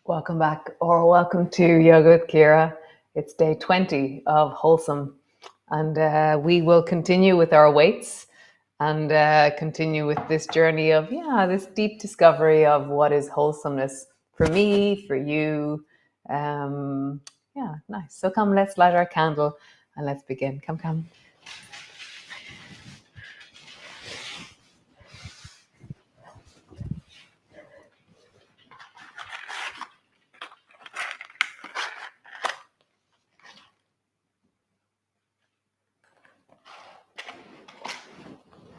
Welcome back, or welcome to Yoga with Ciara. It's day 20 of Wholesome, and we will continue with our weights and continue with this journey of, this deep discovery of what is wholesomeness for me, for you. Nice. So come, let's light our candle and let's begin. Come.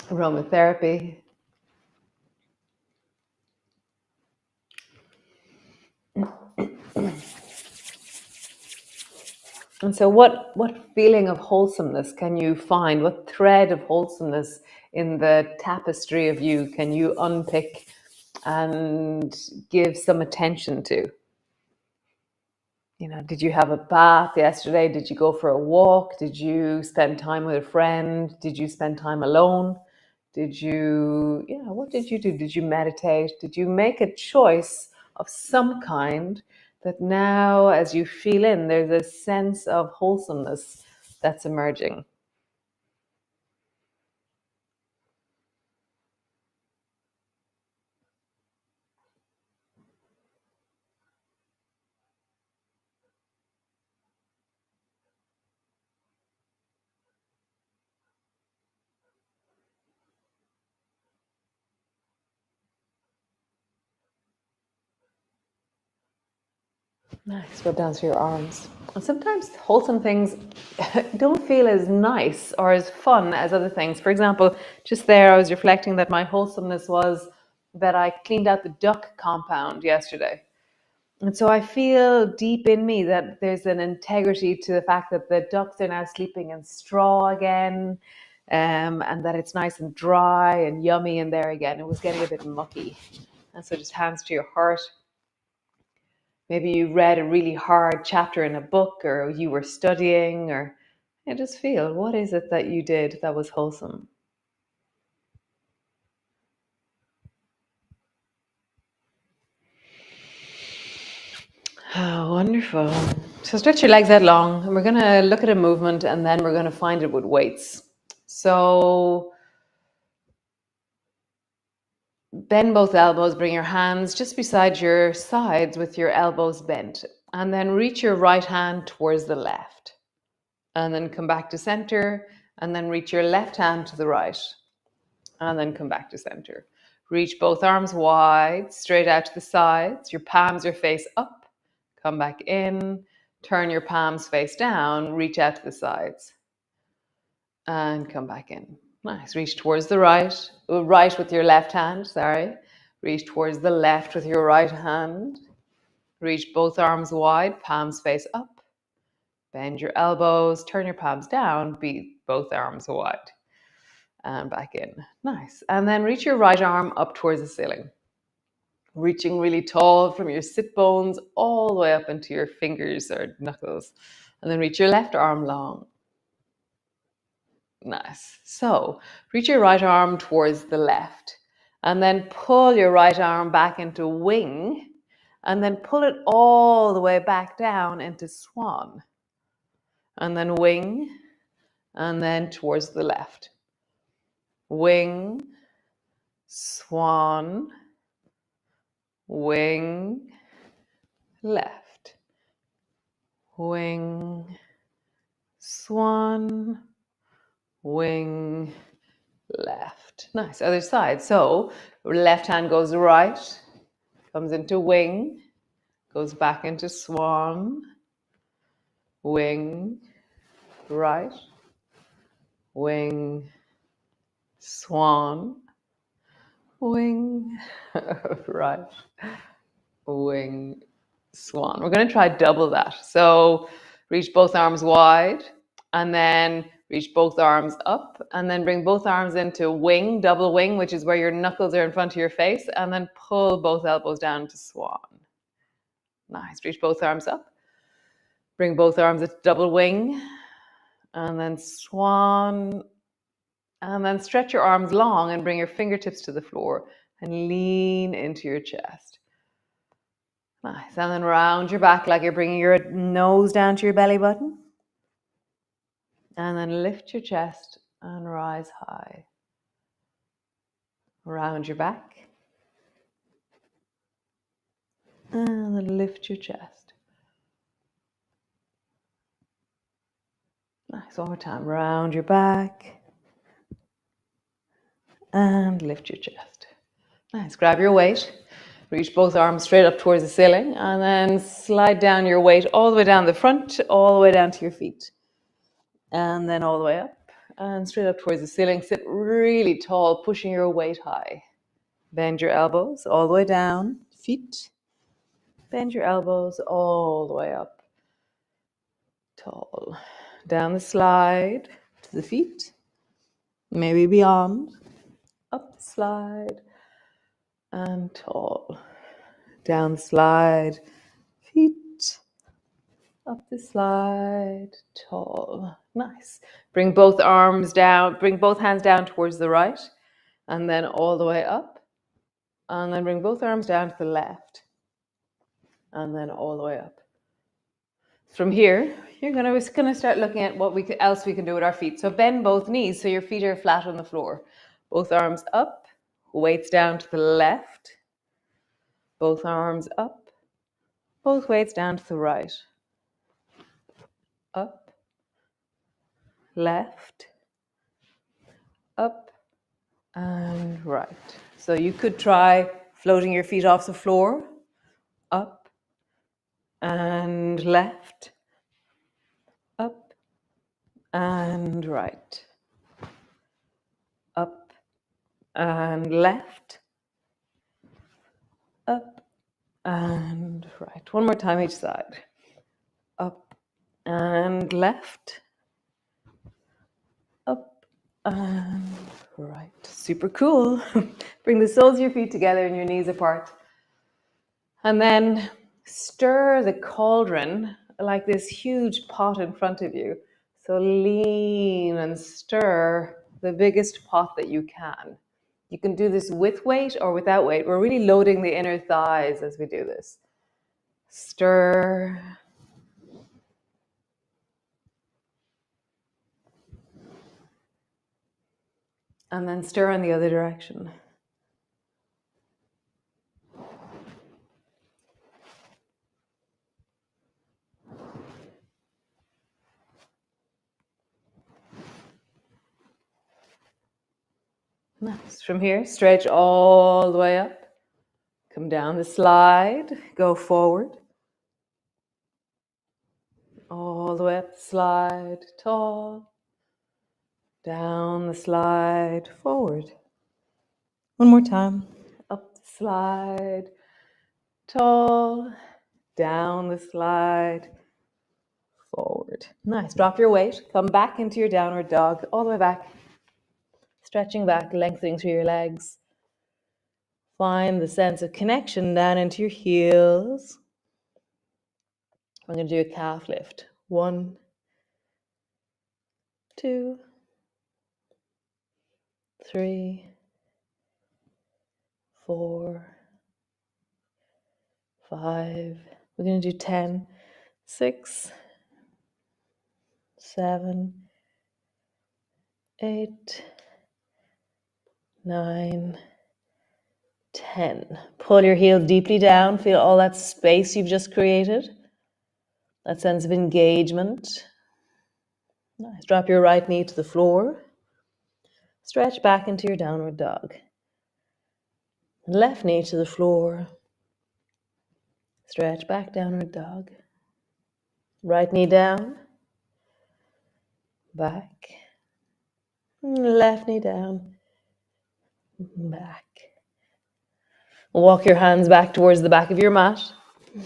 Aromatherapy. And so what feeling of wholesomeness can you find? What thread of wholesomeness in the tapestry of you can you unpick and give some attention to? Did you have a bath yesterday? Did you go for a walk? Did you spend time with a friend? Did you spend time alone? What did you do? Did you meditate? Did you make a choice of some kind that now, as you feel in, there's a sense of wholesomeness that's emerging? Nice. Go down through your arms. And sometimes wholesome things don't feel as nice or as fun as other things. For example, just there, I was reflecting that my wholesomeness was that I cleaned out the duck compound yesterday. And so I feel deep in me that there's an integrity to the fact that the ducks are now sleeping in straw again, and that it's nice and dry and yummy in there again. It was getting a bit mucky. And so just hands to your heart. Maybe you read a really hard chapter in a book, or you were studying, or just feel, what is it that you did that was wholesome? Oh, wonderful. So stretch your legs out long, and we're going to look at a movement, and then we're going to find it with weights. So bend both elbows, bring your hands just beside your sides with your elbows bent, and then reach your right hand towards the left. And then come back to center, and then reach your left hand to the right, and then come back to center. Reach both arms wide, straight out to the sides. Your palms are face up. Come back in. Turn your palms face down. Reach out to the sides. And come back in. Nice. Reach towards the right. Right with your left hand, sorry. Reach towards the left with your right hand. Reach both arms wide, palms face up. Bend your elbows, turn your palms down, beat both arms wide. And back in. Nice. And then reach your right arm up towards the ceiling. Reaching really tall from your sit bones all the way up into your fingers or knuckles. And then reach your left arm long. Nice. So reach your right arm towards the left. And then pull your right arm back into wing. And then pull it all the way back down into swan. And then wing. And then towards the left. Wing, swan, wing, left, wing, swan, wing, left. Nice. Other side. So left hand goes right, comes into wing, goes back into swan, wing, right, wing, swan, wing, right, wing, swan. We're going to try double that. So reach both arms wide, and then reach both arms up, and then bring both arms into wing, double wing, which is where your knuckles are in front of your face, and then pull both elbows down to swan. Nice. Reach both arms up. Bring both arms into double wing, and then swan, and then stretch your arms long and bring your fingertips to the floor and lean into your chest. Nice. And then round your back like you're bringing your nose down to your belly button. And then lift your chest and rise high. Round your back. And then lift your chest. Nice. One more time. Round your back. And lift your chest. Nice. Grab your weight. Reach both arms straight up towards the ceiling. And then slide down your weight all the way down the front, all the way down to your feet. And then all the way up. And straight up towards the ceiling. Sit really tall, pushing your weight high. Bend your elbows all the way down. Feet. Bend your elbows all the way up. Tall. Down the slide to the feet. Maybe beyond. Up the slide. And tall. Down the slide. Feet. Up the slide. Tall. Nice. Bring both arms down. Bring both hands down towards the right. And then all the way up. And then bring both arms down to the left. And then all the way up. From here, we're gonna start looking at what else we can do with our feet. So bend both knees so your feet are flat on the floor. Both arms up, weights down to the left. Both arms up, both weights down to the right. Up, left, up, and right. So you could try floating your feet off the floor, up and left, up and right, up and left, up and right. One more time each side. Up and left, up and right. Super cool. Bring the soles of your feet together and your knees apart. And then stir the cauldron like this huge pot in front of you. So lean and stir the biggest pot that you can. You can do this with weight or without weight. We're really loading the inner thighs as we do this. Stir. And then stir in the other direction. Nice. From here, stretch all the way up. Come down the slide, go forward. All the way up the slide, tall. Down the slide, forward. One more time. Up the slide, tall. Down the slide, forward. Nice. Drop your weight. Come back into your downward dog, all the way back. Stretching back, lengthening through your legs. Find the sense of connection down into your heels. I'm going to do a calf lift. 1, 2, 3, 4, 5. We're going to do 10, 6, 7, 8, 9, 10. Pull your heels deeply down. Feel all that space you've just created. That sense of engagement. Nice. Drop your right knee to the floor. Stretch back into your downward dog. Left knee to the floor. Stretch back, downward dog. Right knee down. Back. Left knee down. Back. Walk your hands back towards the back of your mat.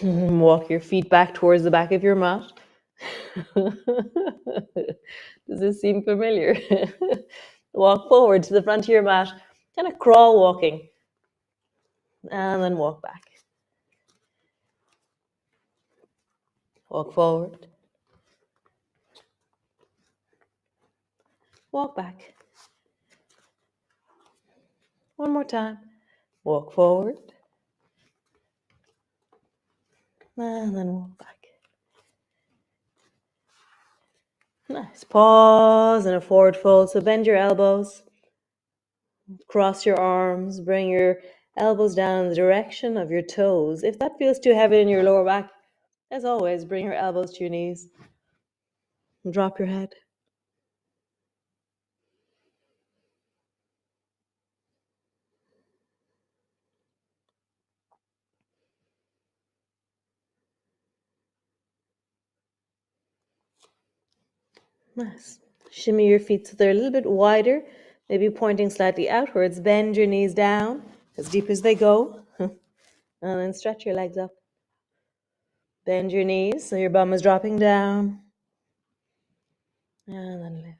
Walk your feet back towards the back of your mat. Does this seem familiar? Walk forward to the front of your mat, kind of crawl walking, and then walk back. Walk forward. Walk back. One more time. Walk forward. And then walk back. Nice. Pause and a forward fold. So bend your elbows, cross your arms, bring your elbows down in the direction of your toes. If that feels too heavy in your lower back, as always, bring your elbows to your knees and drop your head. Nice. Shimmy your feet so they're a little bit wider, maybe pointing slightly outwards. Bend your knees down as deep as they go. And then stretch your legs up. Bend your knees so your bum is dropping down. And then lift.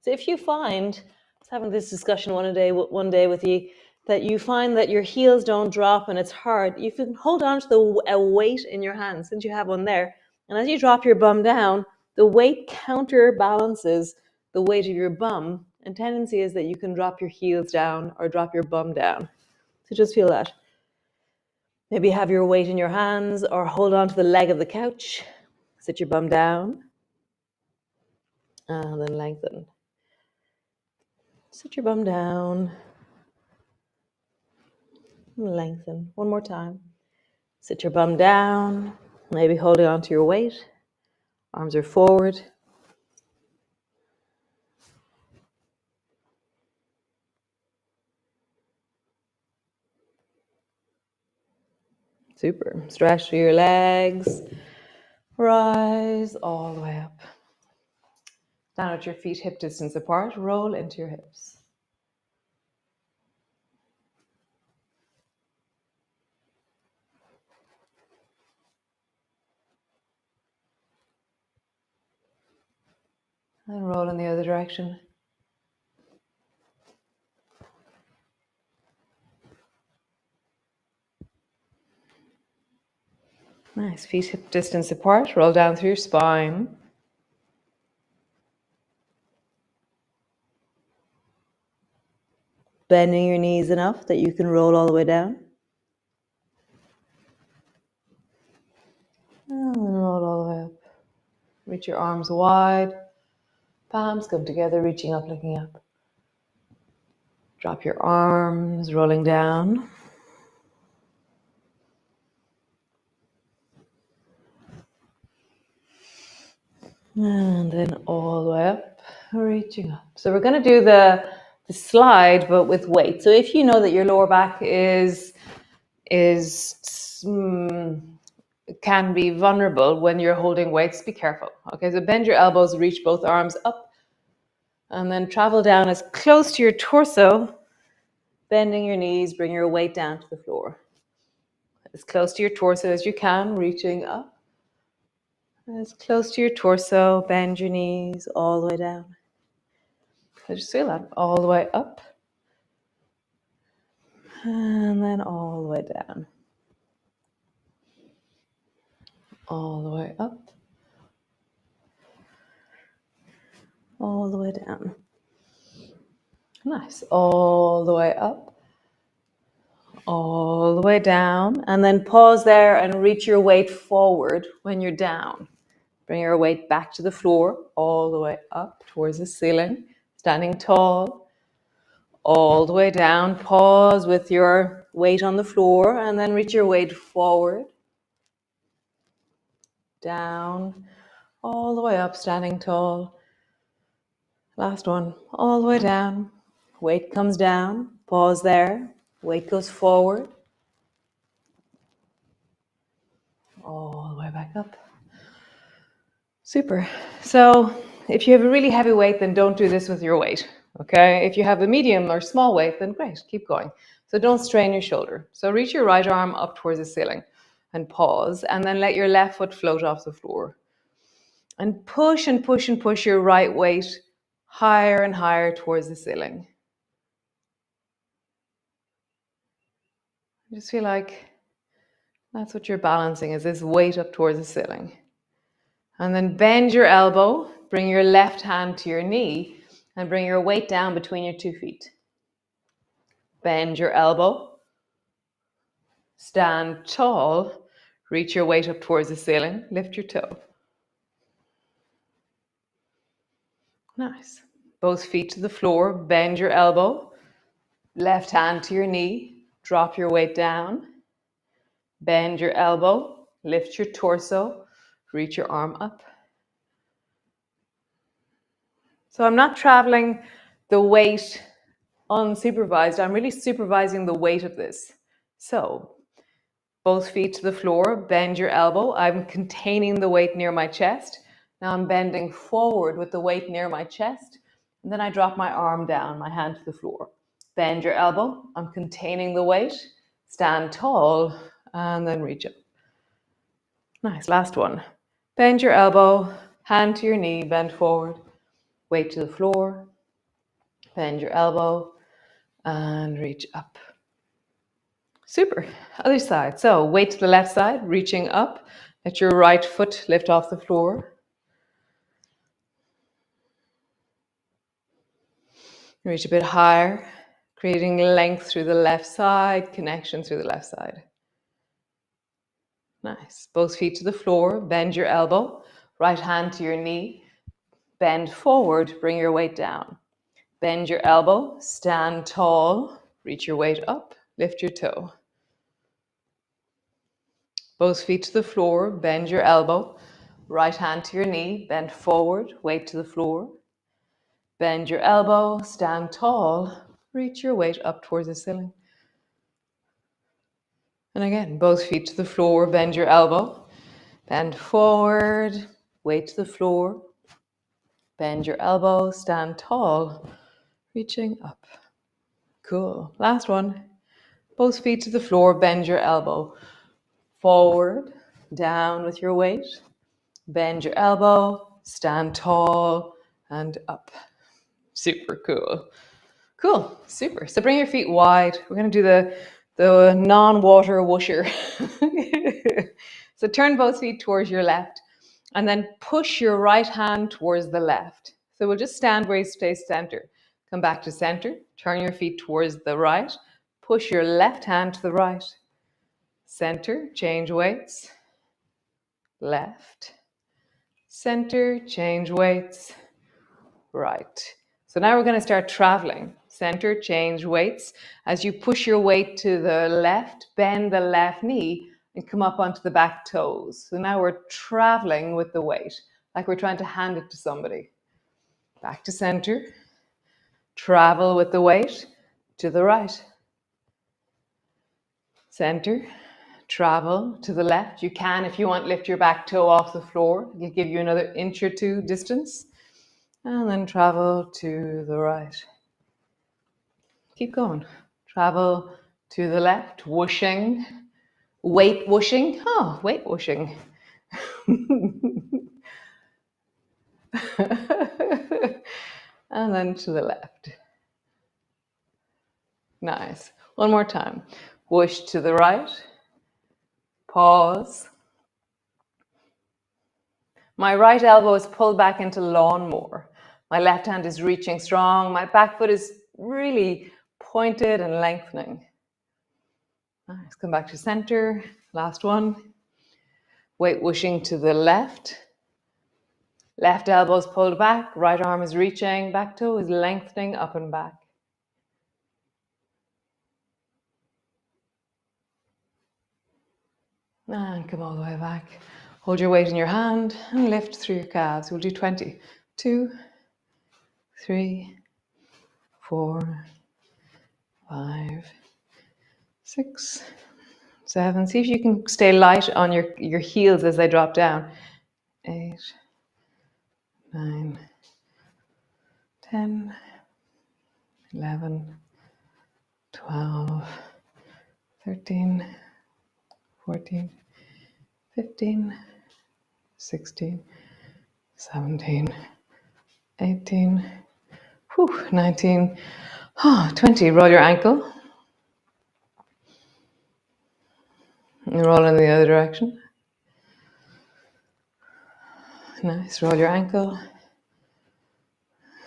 So if you find, I was having this discussion one day with you, that you find that your heels don't drop and it's hard, you can hold on to a weight in your hand, since you have one there. And as you drop your bum down, the weight counterbalances the weight of your bum. And tendency is that you can drop your heels down or drop your bum down. So just feel that. Maybe have your weight in your hands or hold on to the leg of the couch. Sit your bum down and then lengthen. Sit your bum down. Lengthen. One more time. Sit your bum down, maybe holding on to your weight. Arms are forward. Super. Stretch through your legs. Rise all the way up. Down at your feet, hip distance apart. Roll into your hips. And roll in the other direction. Nice. Feet hip distance apart. Roll down through your spine. Bending your knees enough that you can roll all the way down. And then roll all the way up. Reach your arms wide. Palms come together, reaching up, looking up. Drop your arms, rolling down. And then all the way up, reaching up. So we're going to do the slide, but with weight. So if you know that your lower back can be vulnerable when you're holding weights, be careful. Okay, so bend your elbows, reach both arms up, and then travel down as close to your torso, bending your knees, bring your weight down to the floor. As close to your torso as you can, reaching up. As close to your torso, bend your knees all the way down. So just feel that all the way up. And then all the way down. All the way up. All the way down. Nice. All the way up. All the way down. And then pause there and reach your weight forward when you're down. Bring your weight back to the floor, all the way up towards the ceiling. Standing tall. All the way down. Pause with your weight on the floor and then reach your weight forward. Down. All the way up, standing tall. Last one, all the way down. Weight comes down, pause there. Weight goes forward. All the way back up. Super. So if you have a really heavy weight, then don't do this with your weight, okay? If you have a medium or small weight, then great, keep going. So don't strain your shoulder. So reach your right arm up towards the ceiling and pause, and then let your left foot float off the floor. And push and push and push your right weight higher and higher towards the ceiling. I just feel like that's what you're balancing, is this weight up towards the ceiling. And then bend your elbow, bring your left hand to your knee, and bring your weight down between your 2 feet. Bend your elbow, stand tall, Reach your weight up towards the ceiling. Lift your toe. Nice. Both feet to the floor. Bend your elbow. Left hand to your knee. Drop your weight down. Bend your elbow. Lift your torso. Reach your arm up. So I'm not traveling the weight unsupervised. I'm really supervising the weight of this. So both feet to the floor, bend your elbow. I'm containing the weight near my chest. Now I'm bending forward with the weight near my chest. And then I drop my arm down, my hand to the floor. Bend your elbow. I'm containing the weight. Stand tall and then reach up. Nice, last one. Bend your elbow, hand to your knee, bend forward. Weight to the floor. Bend your elbow and reach up. Super. Other side. So weight to the left side, reaching up. Let your right foot lift off the floor. Reach a bit higher, creating length through the left side, connection through the left side. Nice. Both feet to the floor. Bend your elbow. Right hand to your knee. Bend forward. Bring your weight down. Bend your elbow. Stand tall. Reach your weight up. Lift your toe. Both feet to the floor, bend your elbow, right hand to your knee, bend forward, weight to the floor. Bend your elbow, stand tall, reach your weight up towards the ceiling. And again, both feet to the floor, bend your elbow, bend forward, weight to the floor. Bend your elbow, stand tall, reaching up. Cool. Last one. Both feet to the floor, bend your elbow. Forward, down with your weight. Bend your elbow, stand tall, and up. Super cool. Cool, super. So bring your feet wide. We're going to do the non-water whoosher. So turn both feet towards your left and then push your right hand towards the left. So we'll just stand where you stay center. Come back to center, turn your feet towards the right, push your left hand to the right. Center, change weights. Left. Center, change weights. Right. So now we're going to start traveling. Center, change weights. As you push your weight to the left, bend the left knee and come up onto the back toes. So now we're traveling with the weight, like we're trying to hand it to somebody. Back to center. Travel with the weight to the right. Center. Travel to the left. You can, if you want, lift your back toe off the floor. It'll give you another inch or two distance. And then travel to the right. Keep going. Travel to the left, whooshing. Weight whooshing. Oh, weight whooshing. And then to the left. Nice. One more time. Whoosh to the right. Pause. My right elbow is pulled back into lawnmower. My left hand is reaching strong. My back foot is really pointed and lengthening. Nice. Come back to center. Last one. Weight whooshing to the left. Left elbow is pulled back. Right arm is reaching. Back toe is lengthening up and back. And come all the way back. Hold your weight in your hand and lift through your calves. We'll do 20. 2, 3, 4, 5, 6, 7. See if you can stay light on your heels as they drop down. 8, 9, 10, 11, 12, 13, 14, 15, 16, 17, 18, 19, 20. Roll your ankle. And roll in the other direction. Nice. Roll your ankle.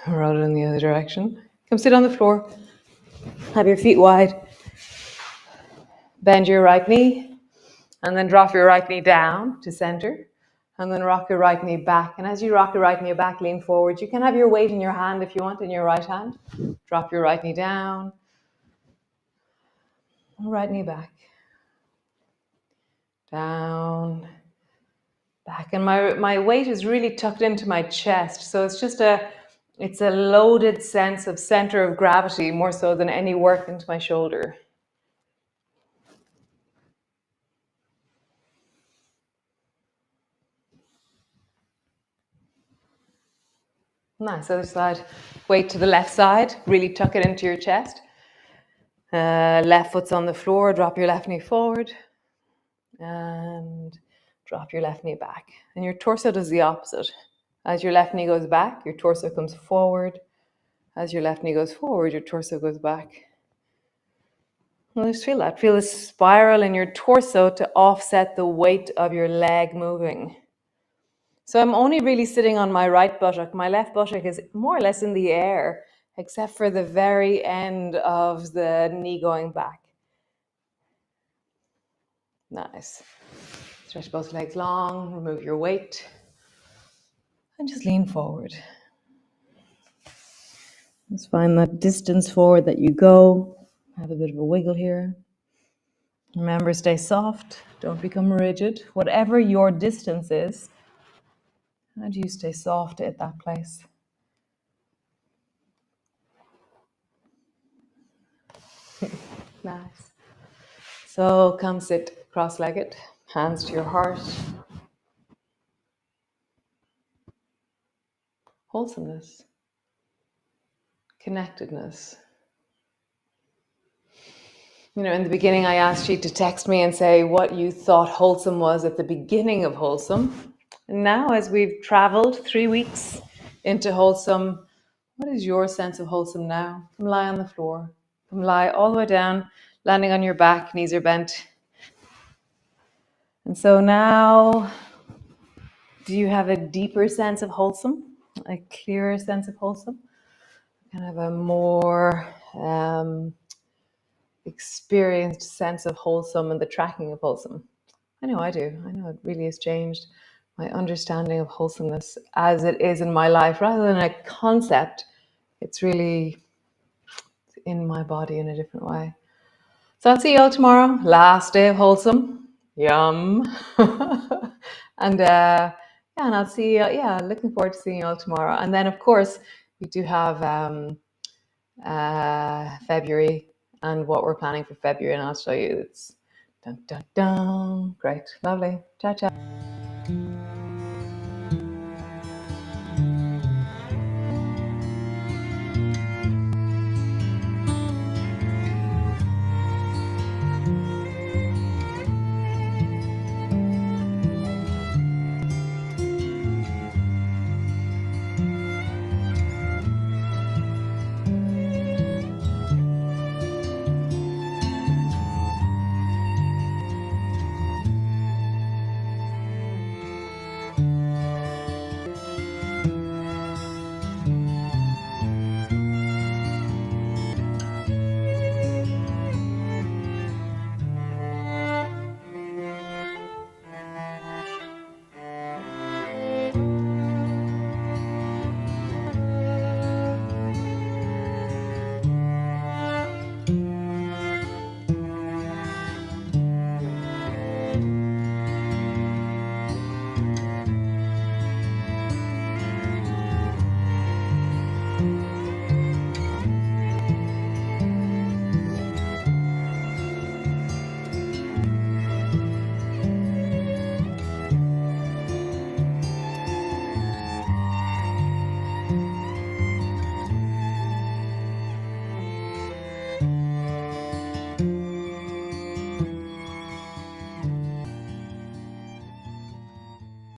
Roll it in the other direction. Come sit on the floor. Have your feet wide. Bend your right knee. And then drop your right knee down to center. And then rock your right knee back. And as you rock your right knee back, lean forward. You can have your weight in your hand if you want, in your right hand. Drop your right knee down. Right knee back. Down. Back. And my weight is really tucked into my chest. So it's just it's a loaded sense of center of gravity, more so than any work into my shoulder. Nice. Other side. Weight to the left side. Really tuck it into your chest. Left foot's on the floor. Drop your left knee forward. And drop your left knee back. And your torso does the opposite. As your left knee goes back, your torso comes forward. As your left knee goes forward, your torso goes back. Well, just feel that. Feel a spiral in your torso to offset the weight of your leg moving. So I'm only really sitting on my right buttock. My left buttock is more or less in the air, except for the very end of the knee going back. Nice. Stretch both legs long, remove your weight, and just lean forward. Just find that distance forward that you go. Have a bit of a wiggle here. Remember, stay soft. Don't become rigid. Whatever your distance is, how do you stay soft at that place? Nice. So come sit cross-legged, hands to your heart. Wholesomeness, connectedness. You know, in the beginning, I asked you to text me and say what you thought wholesome was at the beginning of wholesome. And now, as we've traveled 3 weeks into wholesome, what is your sense of wholesome now? Come lie on the floor. Come lie all the way down, landing on your back, knees are bent. And so now, do you have a deeper sense of wholesome? A clearer sense of wholesome? Kind of a more experienced sense of wholesome and the tracking of wholesome? I know I do. I know it really has changed my understanding of wholesomeness as it is in my life. Rather than a concept, it's really in my body in a different way. So I'll see you all tomorrow. Last day of wholesome. Yum. And yeah, and I'll see you. Yeah, looking forward to seeing you all tomorrow. And then, of course, we do have February and what we're planning for February, and I'll show you. It's dun dun dun. Great, lovely. Ciao, ciao.